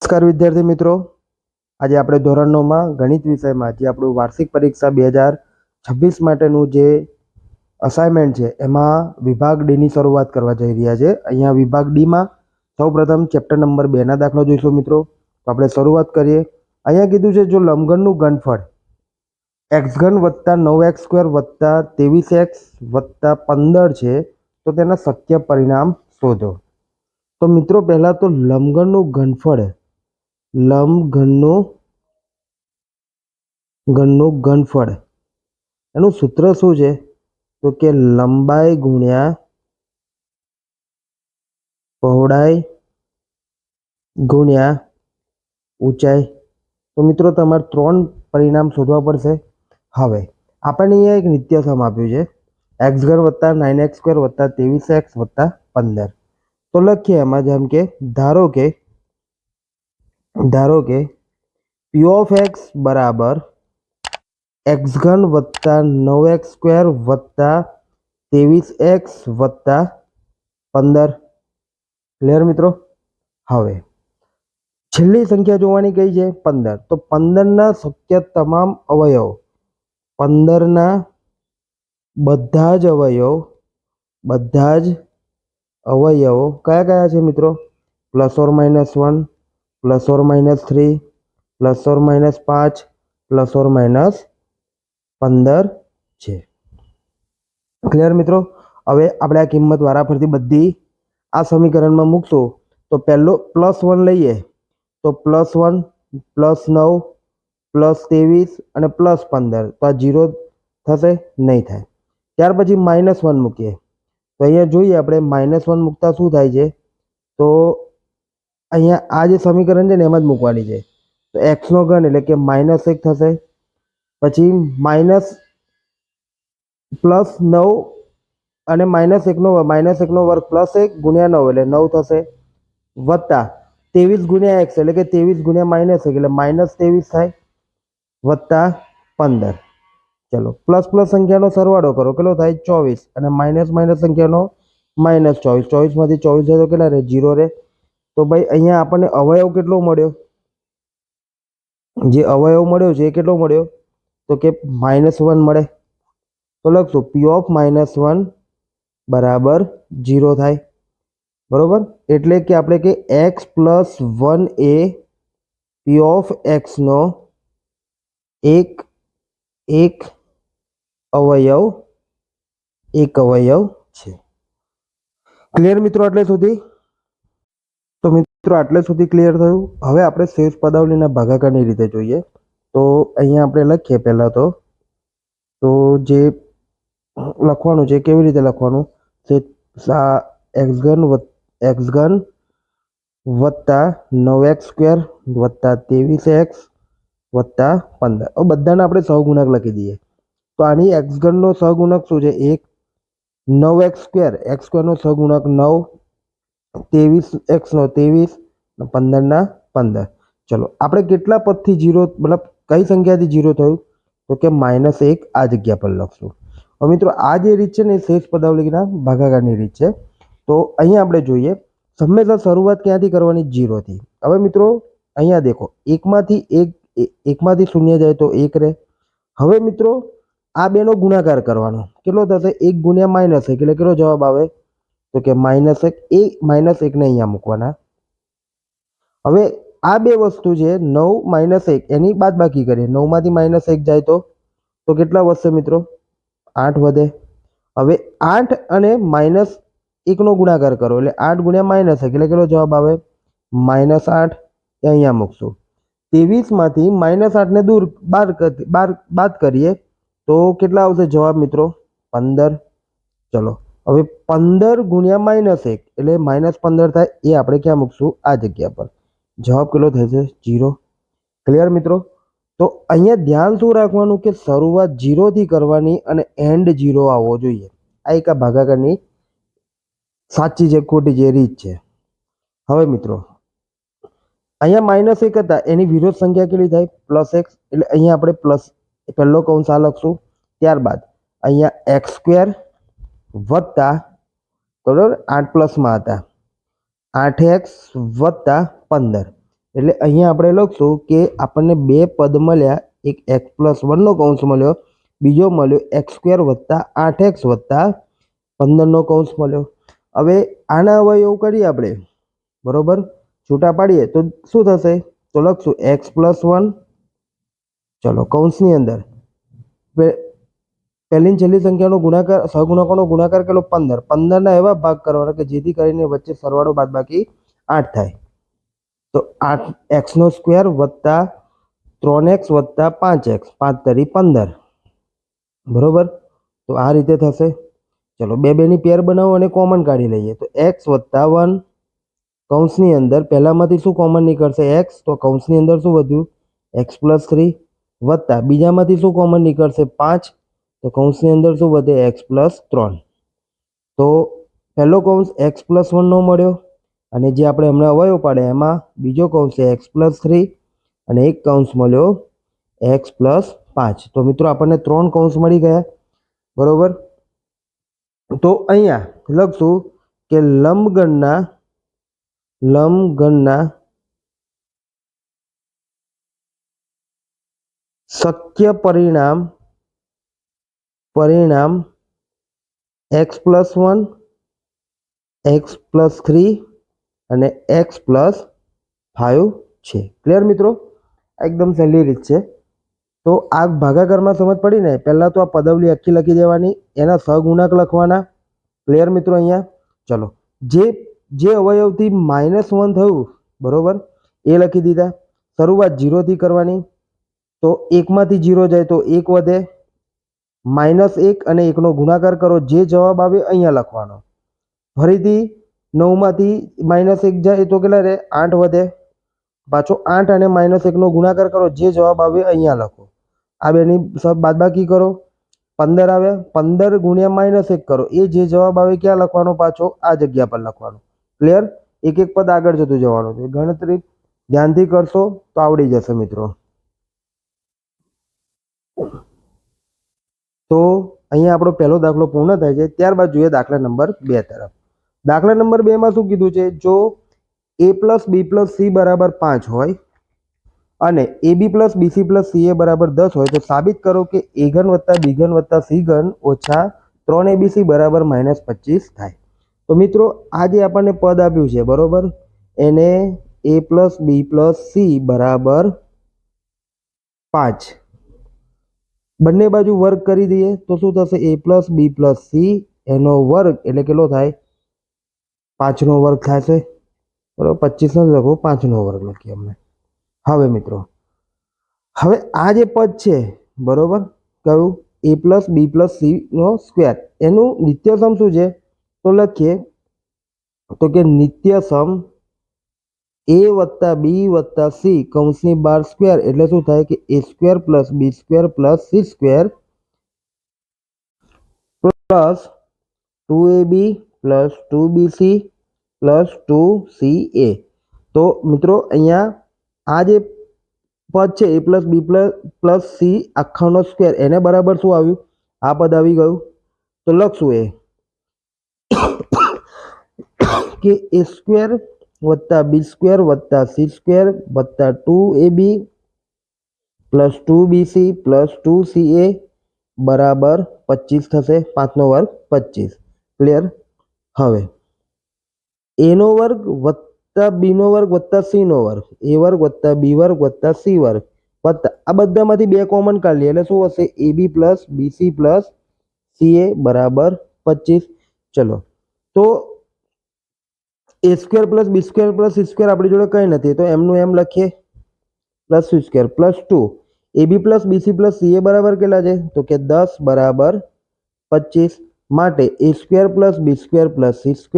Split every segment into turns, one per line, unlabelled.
નમસ્કાર વિદ્યાર્થી મિત્રો, આજે આપણે ધોરણ 9 માં ગણિત વિષયમાં જે આપણું વાર્ષિક પરીક્ષા 2026 માટેનું જે અસાઇનમેન્ટ છે એમાં વિભાગ ડી ની શરૂઆત કરવા જઈ રહ્યા છે। અહીંયા વિભાગ ડી માં સૌપ્રથમ ચેપ્ટર નંબર 2 ના દાખલો જોઈશું મિત્રો। તો આપણે શરૂઆત કરીએ। અહીંયા કીધું છે જો લંબઘનનું ઘનફળ x ઘન + 9x² + 23x + 15 છે તો તેના શક્ય પરિણામ શોધો। તો મિત્રો પહેલા તો લંબઘનનું ઘનફળ એનું સૂત્ર શું છે તો કે લંબાઈ ગુણ્યા પહોળાઈ ગુણ્યા ઊંચાઈ। તો મિત્રો તમારે 3 પરિણામ શોધવા પડશે। હવે આપણને અહીંયા એક નિત્યસમ આપ્યું છે x ઘન + 9x² + 23x + 15। તો લખીએ એમાં જેમ કે ધારો કે p of x બરાબર x ઘન + 9x² + 23x + 15। ક્લિયર મિત્રો। હવે છેલ્લી સંખ્યા જોવાની કઈ છે 15। તો 15 ના શક્ય તમામ અવયવ 15 ના બધા જ અવયવો કયા કયા છે મિત્રો +or -1 +or -3 +or -5 +or -15 છે। ક્લિયર મિત્રો। હવે આપણે આ કિંમત વારાફરતી બધી આ સમીકરણમાં મૂકશું। તો પહેલો +1 લઈએ તો +1 +9 +23 અને +15 તો આ 0 થશે નહીં થાય। ત્યાર પછી -1 મૂકીએ તો અહીંયા જોઈએ આપણે -1 મૂકતા શું થાય છે તો અહીંયા આ જે સમીકરણ છે ને એમાં જ મૂકવાની છે। તો x નો ઘન એટલે કે -1 થશે, પછી +9 અને -1 નો વર્ગ +1 ગુણ્યા 9 એટલે 9 થશે, વત્તા 23 ગુણ્યા x એટલે કે 23 ગુણ્યા -1 એટલે -23 થાય, વત્તા 15। ચલો પ્લસ સંખ્યાનો સરવાળો કરો કેટલો થાય 24 અને માઇનસ સંખ્યાનો -24। 24 માંથી 24 જાય તો કેટલા રહે 0 રહે। તો ભાઈ અહીંયા આપણને અવયવ કેટલો મળ્યો, જે અવયવ મળ્યો છે એ કેટલો મળ્યો તો કે -1 મળે। તો લખશું p of -1 બરાબર 0 થાય બરોબર। એટલે કે આપણે કે x + 1 A p of x નો એક અવયવ છે। ક્લિયર મિત્રો આટલે સુધી। તો મિત્રો આટલે સુધી ક્લિયર થયું। હવે આપણે શેષ પદાવલીના ભાગાકારની રીતે જોઈએ। તો અહીંયા આપણે લખીએ પહેલા તો જે લખવાનું છે કેવી રીતે લખવાનું છે x ઘન + 9x² + 23x + 15। હવે બધાને આપણે સહગુણક લખી દઈએ। તો આની x ઘન નો સહગુણક શું છે 1, 9x² નો સહગુણક 9, 23x નો 23 અને 15 ના 15। ચલો આપણે કેટલા પદથી 0 મતલબ કઈ સંખ્યાથી 0 થયું તો કે -1 આ જગ્યા પર લખશું। હવે મિત્રો આ જે રીત છે ને એ શેષ પદાવલીના ભાગાકારની રીત છે। તો અહીંયા આપણે જોઈએ હંમેશા શરૂઆત ક્યાંથી કરવાની 0 થી। હવે મિત્રો અહીંયા દેખો એકમાંથી 0 જાય તો 1 રહે। હવે મિત્રો આ બેનો ગુણાકાર કરવાનો કેટલો થશે 1 ગુણ્યા -1 એટલે કેટલો જવાબ આવે તો કે -1 ને અહીંયા મૂકવાના। હવે આ બે વસ્તુ છે 9 - 1 એની બાદબાકી કરીએ। 9 માંથી -1 જાય તો કેટલા વધશે મિત્રો 8 વધે। હવે 8 અને -1 નો ગુણાકાર કરો એટલે 8 ગુણ્યા -1 એટલે કેટલો જવાબ આવે -8 એ અહીંયા મૂકશું। 23 માંથી -8 ને બાદ કરીએ તો કેટલા આવશે જવાબ મિત્રો 15। ચલો હવે 15 ગુણ્યા -1 એટલે -15 થાય એ આપણે ક્યાં મૂકશું આ જગ્યા પર। જવાબ કેટલો થશે 0। ક્લિયર મિત્રો। તો અહીંયા ધ્યાન શું રાખવાનું કે શરૂઆત 0 થી કરવાની અને એન્ડ 0 આવવો જોઈએ। આ એક ભાગાકારની સાચી છે ખોટી જે રીત છે। હવે મિત્રો અહીંયા -1 હતા એની વિરોધ સંખ્યા કેટલી થાય +x એટલે અહીંયા આપણે પ્લસ પહેલો કૌંસ આ લખશું। ત્યારબાદ અહીંયા x² વત્તા બરાબર 8 પ્લસમાં હતા 8x વત્તા 15 એટલે અહીંયા આપણે લખશું કે આપણને બે પદ મળ્યા, એક x+1 કૌંસ મળ્યો, બીજો મળ્યો x² + 8x + 15 કૌંસ મળ્યો. હવે આના અવયવ કરીએ આપણે, બરોબર, છૂટા પાડીએ તો શું થશે? તો લખશું x+1, ચલો કૌંસની અંદર પહેલી છેલ્લી સંખ્યાનો ગુણાકાર, સહગુણકોનો ગુણાકાર કેટલો? 15. 15ના એવા ભાગ કરવાના કે જેથી કરીને વચ્ચે સરવાળો બાદબાકી 8 થાય. તો 8x² + 3x + 5x, 5 તરી 15, બરોબર. તો આ રીતે થશે. ચલો બે બેની પેર બનાવો અને કોમન કાઢી લઈએ. તો x + 1 કૌંસની અંદર પહેલામાંથી શું કોમન નીકળશે? x. તો કૌંસની અંદર શું વધ્યું? x+3 વત્તા બીજામાંથી શું કોમન નીકળશે? 5. તો કૌંસની અંદર શું વધે? x+3. તો પહેલો કૌંસ x+1 નો મળ્યો અને જે આપણે હમણાં અવયવ પાડ્યા એમાં બીજો કૌંસ છે x+3 અને એક કૌંસ મળ્યો x+5. તો મિત્રો આપણને 3 કૌંસ મળી ગયા, બરોબર. તો અહીંયા લખશું કે લંબગણના શક્ય પરિણામ x+1, x+3 અને x+5 છે. ક્લિયર મિત્રો? એકદમ સહેલી રીત છે. તો આ ભાગાકારમાં સમજ પડી ને? પહેલાં તો આ પદાવલી આખી લખી દેવાની, એના સહગુણક લખવાના. ક્લિયર મિત્રો? અહીંયા ચલો જે અવયવથી -1 થયું, બરોબર, એ લખી દીધા. શરૂઆત 0થી કરવાની. તો 1માંથી 0 જાય તો 1 વધે, -1 અને 1નો ગુણાકાર કરો, જે જવાબ આવે અહીંયા લખવાનો. ફરીથી 9માંથી -1 જાય તો કેટલા રહે? 8 વધે. પાછો 8 અને -1નો ગુણાકાર કરો, જે જવાબ આવે અહીંયા લખો. આ બેની બાદબાકી કરો, 15 આવે. 15 × -1 કરો, એ જે જવાબ આવે ક્યાં લખવાનો? પાછો આ જગ્યા પર લખવાનો. ક્લિયર? એક એક પદ આગળ જતું જવાનું છે. ગણતરી ધ્યાનથી કરશો તો આવડી જશે મિત્રો. તો અહીંયા આપણો પહેલો દાખલો પૂર્ણ થાય છે. ત્યારબાદ જોઈએ દાખલા નંબર 2 તરફ. દાખલા નંબર 2માં શું કીધું છે? જો a + b + c = 5 હોય અને ab + bc + ca = 10 હોય તો સાબિત કરો કે a3 + b3 + c3 ઓછા 3abc = -25 થાય. તો મિત્રો આ જે આપણને પદ આપ્યું છે, બરોબર, એને a + b + c = 5 બંને બાજુ વર્ગ કરી દઈએ તો શું થશે? a + b + c એનો વર્ગ એટલે કેટલો થાય? 5નો વર્ગ થશે, બરાબર. 25 ન લખો, 5નો વર્ગ લખીએ અમને. હવે મિત્રો, હવે આ જે પદ છે, બરોબર, કયું? a + b + c no square, એનું નિત્યસમ શું છે? તો લખીએ તો કે નિત્યસમ a + b + c કૌંસની બહાર સ્ક્વેર એટલે શું થાય? કે a² + b² + c² plus 2ab + 2bc + 2ca. તો મિત્રો અહીંયા આ જે પદ છે a + b + c આખાનો સ્ક્વેર, એને બરાબર શું આવ્યું? આ પદ આવી ગયું. તો લખશું એ કે a² + b² + c² + 2ab + 2bc + 2ca બરાબર 25 થશે. 5નો વર્ગ 25. ક્લિયર? હવે a² + b² + c² a² + b² + c² વત્તા આ બધામાંથી 2 કોમન કાઢી લઈએ એટલે શું હશે? ab + bc + ca બરાબર 25. ચલો, તો a² + b² + c² આપણી જોડે કંઈ નથી, તો એમનું એમ લખીએ, + c² + 2 ab + bc + ca બરાબર કેટલા છે? તો કે 10 બરાબર 25. માટે a² + b² + c²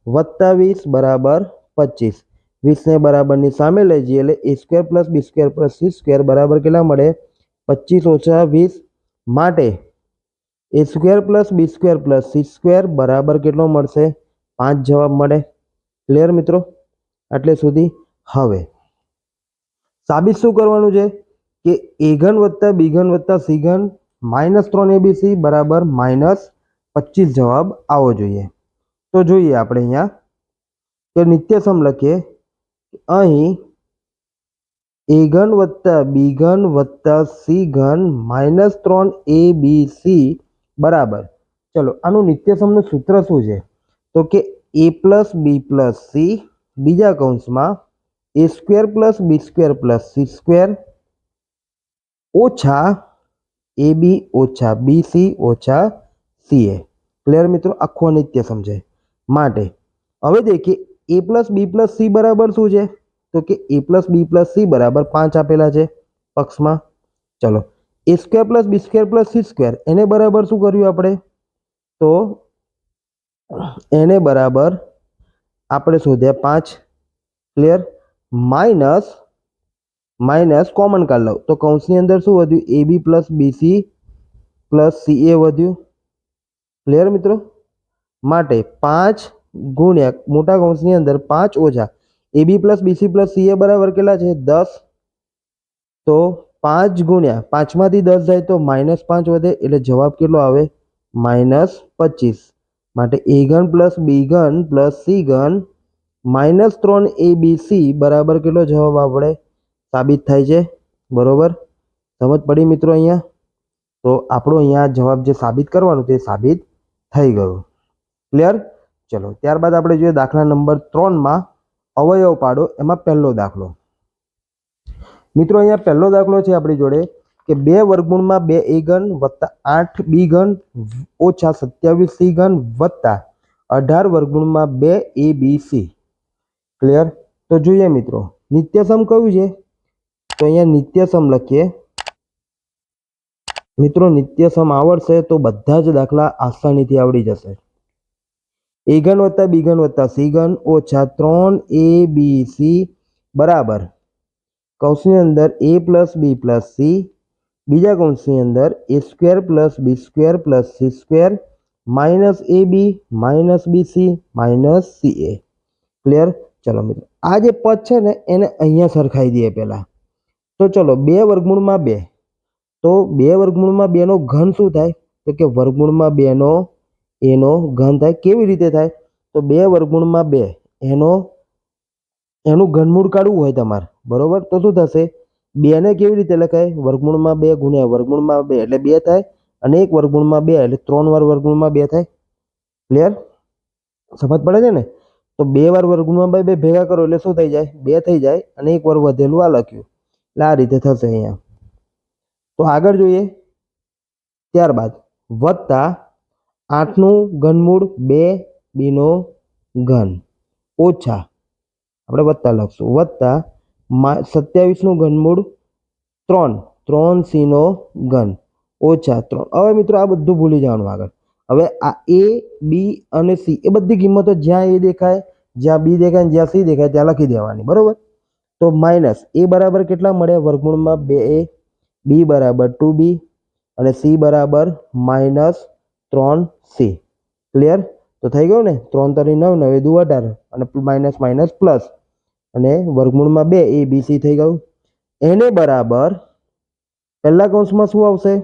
વત્તા 20 બરાબર 25. 20ને બરાબરની સામે લઈ જઈએ એટલે a² + b² + c² બરાબર કેટલા મળે? 25 - 20. માટે a² + b² + c² બરાબર કેટલો મળશે? 5 જવાબ મળે. ક્લિયર મિત્રો? એટલે સુધી. હવે સાબિત શું કરવાનું છે? કે a3 + b3 + c3 -3abc બરાબર -25 જવાબ આવવો જોઈએ. તો જોઈએ આપણે અહીંયા કે નિત્યસમ લખીએ. અહીં એ ઘન વત્તા બી ઘન વત્તા સી ઘન માઇનસ 3abc બરાબર, ચલો આનું નિત્યસમનું સૂત્ર શું છે? તો કે a plus B plus C બીજા કૌંસમાં a square plus B square plus C square ઓછા એ બી ઓછા બી સી ઓછા સી એ. ક્લિયર મિત્રો? આખો નિત્ય સમજે માટે હવે દેખીએ A plus B plus C બરાબર શું છે? તો કે A plus B plus C બરાબર 5 આપેલા છે પક્ષમાં. ચલો A square plus B square plus C square એને બરાબર શું કર્યું આપણે? તો એને બરાબર આપણે શોધ્યા 5. ક્લિયર? માઇનસ માઇનસ કોમન કાઢ લો તો કૌંસની અંદર શું વધ્યું? એ બી પ્લસ બીસી પ્લસ સી એ વધ્યું. ક્લિયર મિત્રો? માટે 5 ગુણ્યા મોટા કૌંસની અંદર 5 ઓછા A B plus BC plus C એ બરાબર કેટલા છે? 10. તો 5 ગુણ્યા 5માંથી 10 જાય તો -5 વધે એટલે જવાબ કેટલો આવે? -25. માટે એ ઘન પ્લસ બી ઘન પ્લસ સી ઘન -3abc બરાબર કેટલો જવાબ આપણે સાબિત થાય છે? બરોબર, સમજ પડી મિત્રો? અહીંયા તો આપણો અહીંયા જવાબ જે સાબિત કરવાનું તે સાબિત થઈ ગયું. ક્લિયર? ચલો ત્યારબાદ આપણે જોઈએ દાખલા નંબર 3માં અવયવ પાડો. એમાં પહેલો દાખલો મિત્રો, અહીંયા પહેલો દાખલો છે આપણી જોડે કે 2 વર્ગમૂળમાં 2 એ ઘન વત્તા 8 બી ઘન ઓછા 27 સી ઘન વત્તા 18 વર્ગમૂળમાં 2 એ બી સી. ક્લિયર? તો જોઈએ મિત્રો નિત્યસમ કયું છે? તો અહીંયા નિત્યસમ લખીએ. મિત્રો નિત્યસમ આવડશે તો બધા જ દાખલા આસાનીથી આવડી જશે. એ ઘન વત્તા બી ઘન વત્તા સી ઘન ઓછા 3abc બરાબર કૌંસની અંદર a plus B plus C બીજા કૌંસની અંદર A square plus B square plus C square minus A B minus BC minus C A. Clear? ચલો મિત્રો આ જે પદ છે ને એને અહીંયા સરખાઈ દઈએ પહેલાં. તો ચલો 2 વર્ગમૂળમાં 2 તો 2 વર્ગમૂળમાં 2 નો ઘન શું થાય? તો કે વર્ગમૂળમાં 2 નો એનો ઘન થાય. કેવી રીતે થાય? તો 2 વર્ગમૂળમાં 2 એનું ઘનમૂળ કાઢવું હોય તમારે, બરોબર? તો શું થશે? 2 ને કેવી રીતે લખાય? વર્ગમૂળમાં 2 ગુણ્યા વર્ગમૂળમાં 2 એટલે 2 થાય અને 1 વર્ગમૂળમાં 2 એટલે 3 વાર વર્ગમૂળમાં 2 થાય. ક્લિયર? સમજ પડે છે ને? તો 2 વાર વર્ગમૂળમાં 2 ભેગા કરો એટલે શું થઈ જાય? 2 થઈ જાય અને 1 વાર વધેલું આ લખ્યું એટલે આ રીતે થશે અહીંયા. તો આગળ જોઈએ ત્યારબાદ વત્તા 8નું ઘનમૂળ 2 બીનો ઘન ઓછા આપણે વત્તા લખશું વત્તા 27નું ઘનમૂળ 3 સીનો ઘન ઓછા 3. હવે મિત્રો આ બધું ભૂલી જવાનું આગળ. હવે આ એ બી અને સી એ બધી કિંમતો જ્યાં એ દેખાય જ્યાં બી દેખાય જ્યાં સી દેખાય ત્યાં લખી દેવાની. બરોબર? તો માઇનસ એ બરાબર કેટલા મળે? વર્ગમૂળમાં 2a બી બરાબર 2b અને સી બરાબર -3c. ક્લિયર? તો થઈ ગયું ને? 3 તરી 9 9 દુ 18 અને માઇનસ માઇનસ પ્લસ અને વર્ગમૂળમાં 2 એ બી સી થઈ ગયું. એને બરાબર પહેલા કૌંસમાં શું આવશે?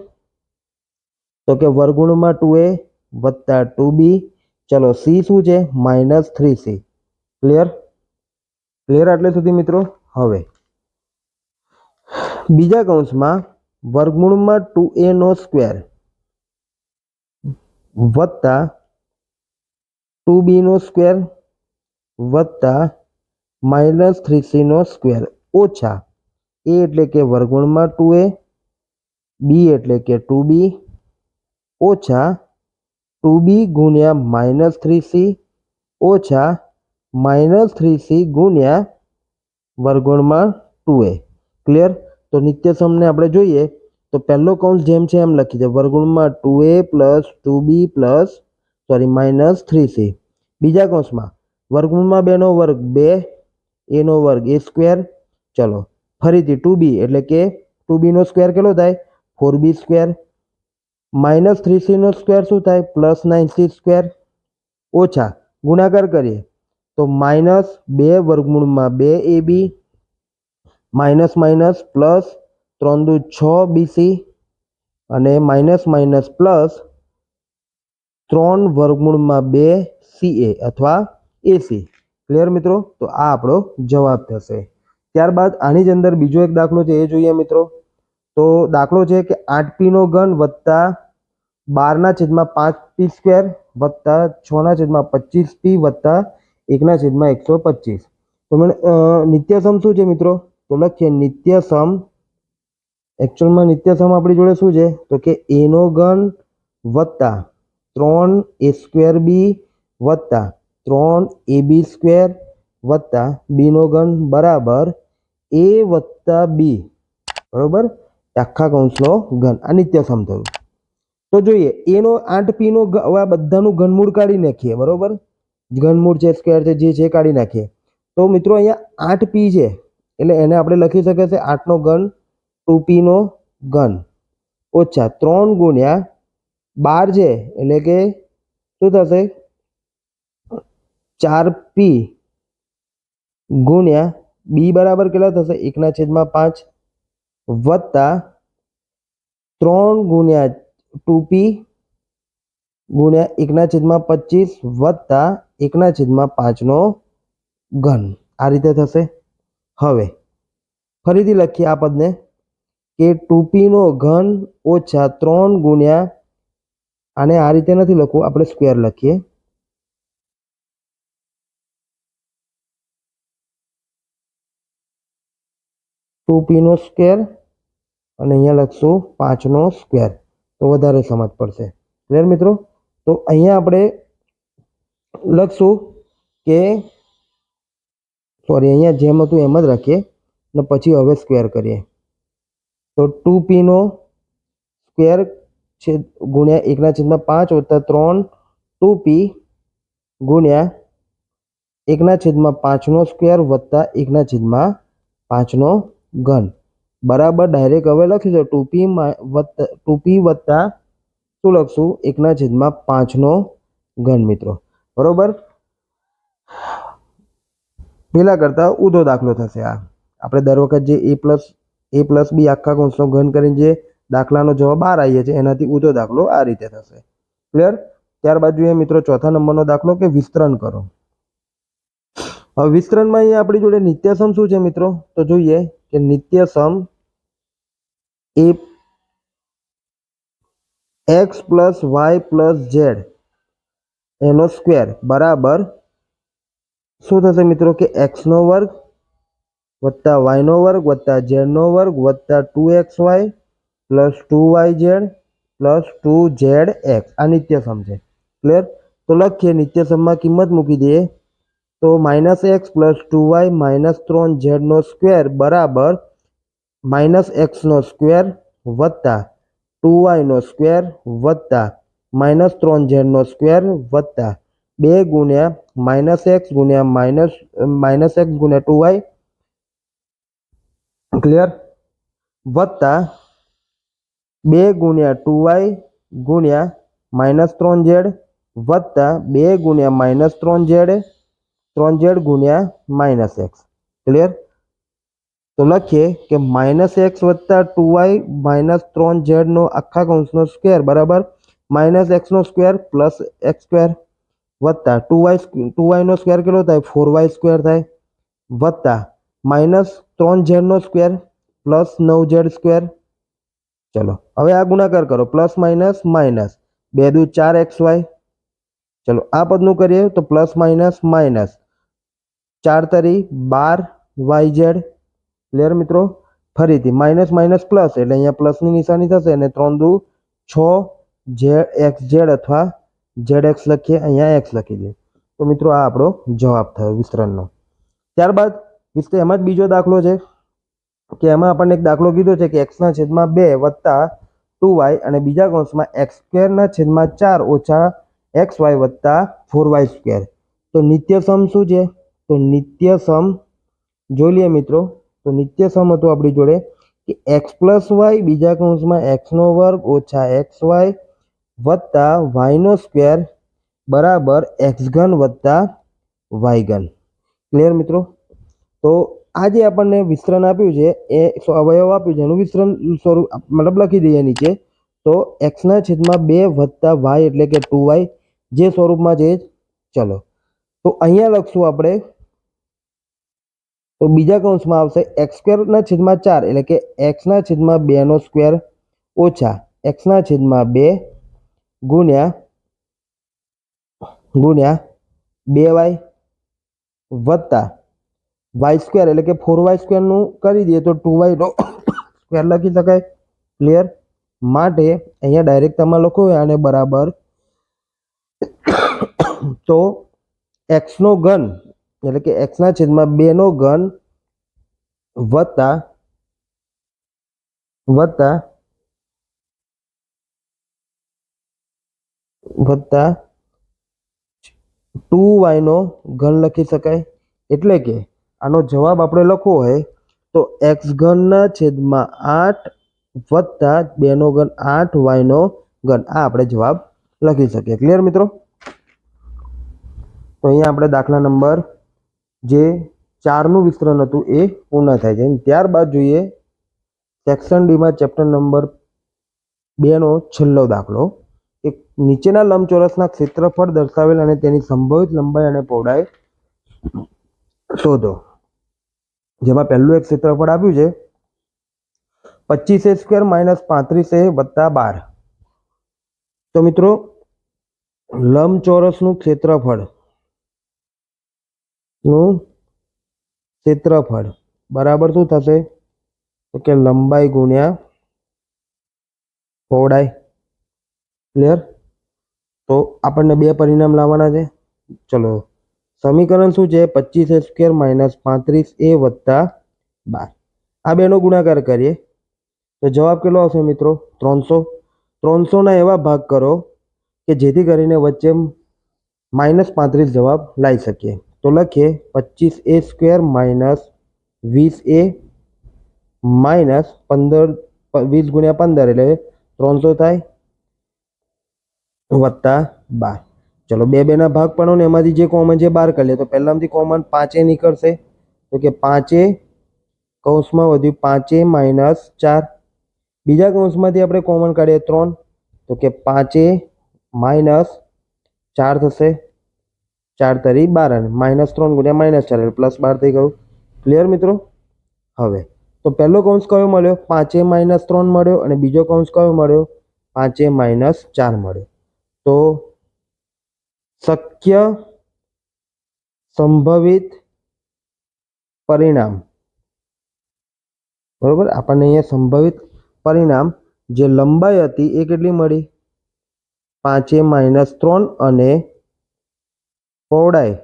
તો કે વર્ગમૂળમાં 2a વત્તા 2b. ચલો સી શું છે? -3c. ક્લિયર? ક્લિયર આટલે સુધી મિત્રો? હવે બીજા કૌંસમાં વર્ગમૂળમાં 2a નો સ્ક્વેર વત્તા 2b નો સ્ક્વેર વત્તા -3c નો સ્ક્વેર ઓછા a એટલે કે વર્ગમૂળમાં 2a b એટલે કે 2b ઓછા 2b ગુણ્યા -3c ઓછા -3c ગુણ્યા વર્ગમૂળમાં 2a. ક્લિયર? તો નિત્યસમને આપણે જોઈએ તો પહેલો કૌંસ જેમ છે એમ લખી દે વર્ગમૂળમાં 2a plus 2b plus -3c. બીજા કૌંસમાં વર્ગમૂળમાં 2 નો વર્ગ 2 a નો વર્ગ a સ્ક્વેર. ચલો ફરીથી 2b એટલે કે 2b નો સ્ક્વેર કેટલો થાય? 4b સ્ક્વેર -3c નો સ્ક્વેર શું થાય? +9c સ્ક્વેર ઓછા ગુણાકાર કરીએ તો -2 વર્ગમૂળમાં 2ab માઇનસ માઇનસ પ્લસ 3 દુ 6 બીસી અને માઇનસ માઇનસ પ્લસ 3 વર્ગમૂળમાં 2 CA અથવા AC. ક્લિયર મિત્રો? તો આ આપણો જવાબ થશે. ત્યારબાદ આની જ અંદર બીજો એક દાખલો છે એ જોઈએ મિત્રો. તો દાખલો છે કે 8p નો ઘન વત્તા 12/5p સ્ક્વેર વત્તા 6/25p વત્તા 1/125. તો નિત્યસમ શું છે મિત્રો? તો લખીએ નિત્યસમ. એકચ્યુઅલમાં નિત્યસમ આપણી જોડે શું છે? તો કે a નો ઘન વત્તા 3a² b વત્તા 3ab સ્ક્વેર વત્તા b નો ઘન બરાબર a વત્તા b, બરોબર, આખા કૌંસનો ઘન. આ નિત્યસમ થયું. તો જોઈએ a નો 8p નો હવે આ બધાનું ઘનમૂળ કાઢી નાખીએ, બરોબર. ઘનમૂળ છે, સ્ક્વેર છે, જે છે કાઢી નાખીએ. તો મિત્રો અહીંયા 8p છે એટલે એને આપણે લખી શકીએ છે 8 નો ઘન 2p નો ઘન ઓછા 3 ગુણ્યા 12 છે એટલે કે શું થશે 4p ગુણ્યા b બરાબર કેટલા થશે 1/5 વત્તા 3 ગુણ્યા 2p ગુણ્યા 1/25 વત્તા 1/5 નો ઘન. આ રીતે થશે. હવે ફરીથી લખીએ આ પદને કે 2p નો ઘન ઓછા 3 ગુણ્યા, આને આ રીતે નથી લખવું, આપણે સ્ક્વેર લખીએ. 2p નો સ્ક્વેર અને અહીંયા લખશું 5 નો સ્ક્વેર, તો વધારે સમજ પડશે. ક્લિયર મિત્રો? તો અહીંયા આપણે લખશું કે સોરી, અહીંયા જેમ હતું એમ જ રાખીએ ને પછી હવે સ્ક્વેર કરીએ. તો 2p નો સ્ક્વેર છે ગુણ્યા 1/5 વત્તા 3 2p ગુણ્યા 1/5 નો સ્ક્વેર વત્તા 1/5 નો ઘન બરાબર ડાયરેક્ટ હવે લખીશું 2p વત્તા શું લખશું 1/5 નો ઘન મિત્રો. બરોબર. પેલા કરતા ઊંધો દાખલો થશે. આ આપણે દર વખત જે a પ્લસ b આખા કૌંસનો ઘન કરીને જે દાખલાનો જવાબ બહાર આવીએ છીએ એનાથી ઊંધો દાખલો આ રીતે થશે. ક્લિયર? ત્યારબાદ જોઈએ મિત્રો ચોથા નંબરનો દાખલો કે વિસ્તરણ કરો. હવે વિસ્તરણમાં અહીંયા આપણી જોડે નિત્યસમ શું છે મિત્રો? તો જોઈએ કે નિત્યસમ એ x plus Y plus Z એનો સ્ક્વેર બરાબર શું થશે મિત્રો કે x નો વર્ગ વત્તા y નો વર્ગ વત્તા z નો વર્ગ વત્તા 2xy plus 2yz plus 2zx. આ નિત્યસમ છે. ક્લિયર? તો લખીએ નિત્યસમમાં કિંમત મૂકી દઈએ. તો -x plus 2y minus 3z નો સ્ક્વેર બરાબર -x નો સ્ક્વેર વત્તા 2y નો સ્ક્વેર વત્તા -3z નો સ્ક્વેર વત્તા 2 ગુણ્યા -x ગુણ્યા -x ગુણ્યા 2y. ક્લિયર? વત્તા 2 ગુણ્યા 2y ગુણ્યા -3z વત્તા 2 ગુણ્યા -3z ગુણ્યા -x. ક્લિયર? તો લખીએ કે -x વત્તા 2y -3z નો આખા કૌંસનો સ્ક્વેર બરાબર -x નો સ્ક્વેર પ્લસ x સ્ક્વેર વત્તા 2y નો સ્ક્વેર કેટલો થાય 4y સ્ક્વેર થાય વત્તા -3z નો સ્ક્વેર પ્લસ 9z સ્ક્વેર. ચલો હવે આ ગુણાકાર કરો. પ્લસ માઇનસ માઇનસ 2 દુ 4xy. ચલો આ પદનું કરીએ તો પ્લસ માઇનસ માઇનસ 4 તરી 12yz. ક્લિયર મિત્રો? ફરીથી માઇનસ માઇનસ પ્લસ એટલે અહીંયા પ્લસની નિશાની થશે અને 3 દુ 6xz અથવા zx લખીએ, અહીંયા x લખી દઈએ. તો મિત્રો આ આપણો જવાબ થયો વિસ્તરણનો. ત્યારબાદ એમાં જ બીજો દાખલો છે કે એમાં આપણને એક દાખલો કીધો છે કે x/2 વત્તા 2y અને બીજા કૌંસમાં x²/4 ઓછા xy વત્તા 4y સ્ક્વેર. તો નિત્યસમ શું છે? તો નિત્યસમ જોઈ લઈએ મિત્રો. તો નિત્યસમ હતું આપણી જોડે કે x પ્લસ વાય બીજા કૌંસમાં x નો વર્ગ ઓછા xy વત્તા y નો સ્ક્વેર બરાબર x ઘન વત્તા y ઘન. ક્લિયર મિત્રો? તો આ જે આપણને વિસ્તરણ આપ્યું છે એ અવયવ આપ્યું છે એનું વિસ્તરણ સ્વરૂપ મતલબ લખી દઈએ નીચે. તો x/2 વત્તા y એટલે કે 2y જે સ્વરૂપમાં છે. ચલો તો અહીંયા લખશું આપણે તો બીજા કૌંસમાં આવશે એક્સ સ્ક્વેરના છેદમાં 4 એટલે કે એક્સના છેદમાં 2નો સ્ક્વેર ઓછા એક્સના છેદમાં 2 ગુણ્યા 2y વત્તા વાય સ્ક્વેર એટલે કે 4y સ્ક્વેરનું કરી દઈએ તો 2y નો સ્ક્વેર લખી શકાય. ક્લિયર? માટે અહીંયા ડાયરેક્ટ તમે લખો આને બરાબર તો એક્સનો ઘન એટલે કે એક્સના છેદમાં 2નો ઘન વત્તા 2y નો ઘન લખી શકાય. એટલે કે આનો જવાબ આપણે લખવો હોય તો એક્સ ઘનના છેદમાં 8 વત્તા 2નો ઘન 8y નો ઘન આ આપણે જવાબ લખી શકીએ. ક્લિયર મિત્રો? તો અહીંયા આપણે દાખલા નંબર જે 4નું વિસ્તરણ હતું એ પૂર્ણ થાય છે. ત્યારબાદ જોઈએ સેક્શન ડીમાં ચેપ્ટર નંબર 2નો છેલ્લો દાખલો. એક નીચેના લંબચોરસના ક્ષેત્રફળ દર્શાવેલ અને તેની સંભવિત લંબાઈ અને પહોળાઈ શોધો. જેમાં પહેલું એક ક્ષેત્રફળ આપ્યું છે 25a સ્ક્વેર માઇનસ 35a વત્તા 12. તો મિત્રો લંબચોરસનું ક્ષેત્રફળ બરાબર શું થશે? તો કે લંબાઈ ગુણ્યા પહોળાઈ. ક્લિયર? તો આપણને બે પરિણામ લાવવાના છે. ચલો સમીકરણ શું છે? 25a સ્ક્વેર માઇનસ 35a વત્તા 12. આ બેનો ગુણાકાર કરીએ તો જવાબ કેટલો આવશે મિત્રો? 300. 300ના એવા ભાગ કરો કે જેથી કરીને વચ્ચે -35 જવાબ લાવી શકીએ. તો લખીએ 25a square minus 20a minus 15 20 ગુણ્યા 15 એટલે 300 થાય વત્તા 12. ચલો બેના ભાગ પડો ને એમાંથી જે કોમન છે બહાર કરી લે. તો પહેલામાંથી કોમન 5a નીકળશે તો કે 5a કૌંસમાં વધ્યું 5a માઇનસ 4. બીજા કૌંસમાંથી આપણે કોમન કાઢીએ 3 તો કે 5a માઇનસ 4 થશે. 4 તરી 12 અને -3 ગુણ્યા -4 એટલે +12 થઈ ગયું. ક્લિયર મિત્રો? હવે તો પહેલો કૌંસ કયો મળ્યો? 5a માઇનસ 3 મળ્યો અને બીજો કૌંસ કયો મળ્યો? 5a માઇનસ 4 મળ્યો. તો શક્ય સંભવિત પરિણામ બરોબર આપણને અહીંયા સંભવિત પરિણામ જે લંબાઈ હતી એ કેટલી મળી? 5a માઇનસ 3 અને પહોળાઈ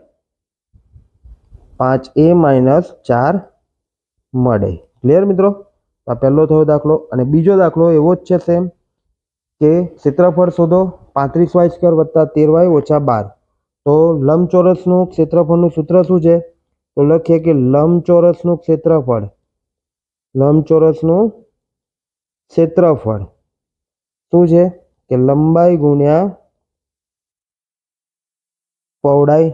5a માઇનસ 4 મળે. ક્લિયર મિત્રો? આ પહેલો થયો દાખલો. અને બીજો દાખલો એવો જ છે સેમ કે ક્ષેત્રફળ શોધો 35y સ્ક્વેર વત્તા 13y ઓછા 12. તો લંબચોરસનું ક્ષેત્રફળનું સૂત્ર શું છે? તો લખીએ કે લંબચોરસનું ક્ષેત્રફળ શું છે? કે લંબાઈ ગુણ્યા પહોળાઈ.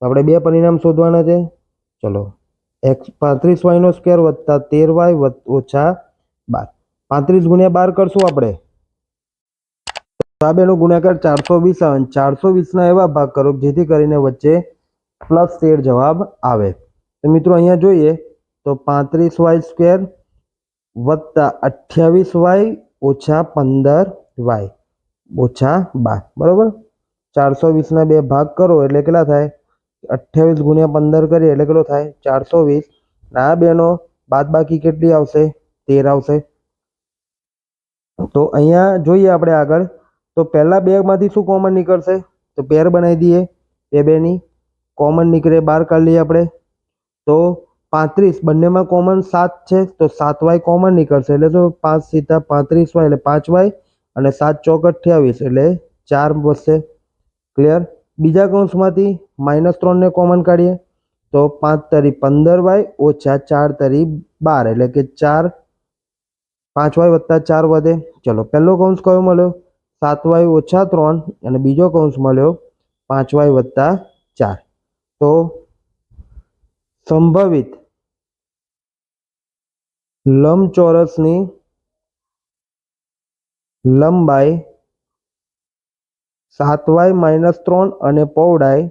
આપણે બે પરિણામ શોધવાના છે. ચલો x 35y નો સ્ક્વેર વત્તા 13y ઓછા 12. 35 ગુણ્યા 12 કરશું આપણે આ બેનો ગુણાકાર 420 આવે. 420ના એવા ભાગ કરો જેથી કરીને વચ્ચે +13 જવાબ આવે. તો મિત્રો અહીંયા જોઈએ તો 35y સ્ક્વેર વત્તા 28y ઓછા 15y ઓછા 12 બરોબર. 420ના બે ભાગ કરો એટલે કેટલા થાય? 28 ગુણ્યા 15 કરીએ એટલે કેટલો થાય? 420. આ બેનો બાદબાકી કેટલી આવશે? 13 આવશે. તો અહીંયા જોઈએ આપણે આગળ તો પહેલા બેમાંથી શું કોમન નીકળશે? તો પેર બનાવી દઈએ. બેની કોમન નીકળે બહાર કાઢી લઈએ આપણે. તો 35 બંનેમાં કોમન 7 છે તો 7y કોમન નીકળશે એટલે તો 5 સીધા 35y એટલે 5y અને 7 ચોક 28 એટલે 4 વધશે. ક્લિયર? બીજા કૌંસમાંથી -3 ને કોમન કાઢીએ તો 5 તરી 15y ઓછા 4 તરી 12 એટલે કે 4 5y વત્તા 4 વધે. ચલો પહેલો કૌંસ કયો મળ્યો? 7y ઓછા 3 અને બીજો કૌંસ મળ્યો 5y વત્તા 4. તો સંભવિત લંબચોરસની લંબાઈ 7y માઇનસ 3 અને પહોળાઈ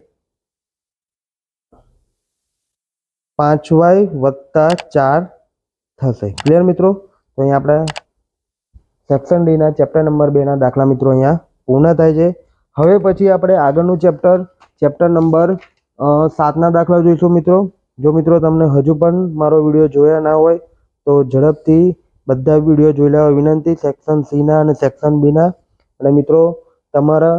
5y વત્તા 4 થશે. ક્લિયર મિત્રો? તો અહીંયા આપણે સેક્શન ડીના ચેપ્ટર નંબર 2ના દાખલા મિત્રો અહીંયા પૂર્ણ થાય છે. હવે પછી આપણે આગળનું ચેપ્ટર નંબર 7ના દાખલા જોઈશું મિત્રો. જો મિત્રો તમને હજુ પણ મારો વિડીયો જોયા ના હોય તો ઝડપથી બધા વિડીયો જોઈ લેવા વિનંતી, સેક્શન સીના અને સેક્શન બીના. અને મિત્રો તમારા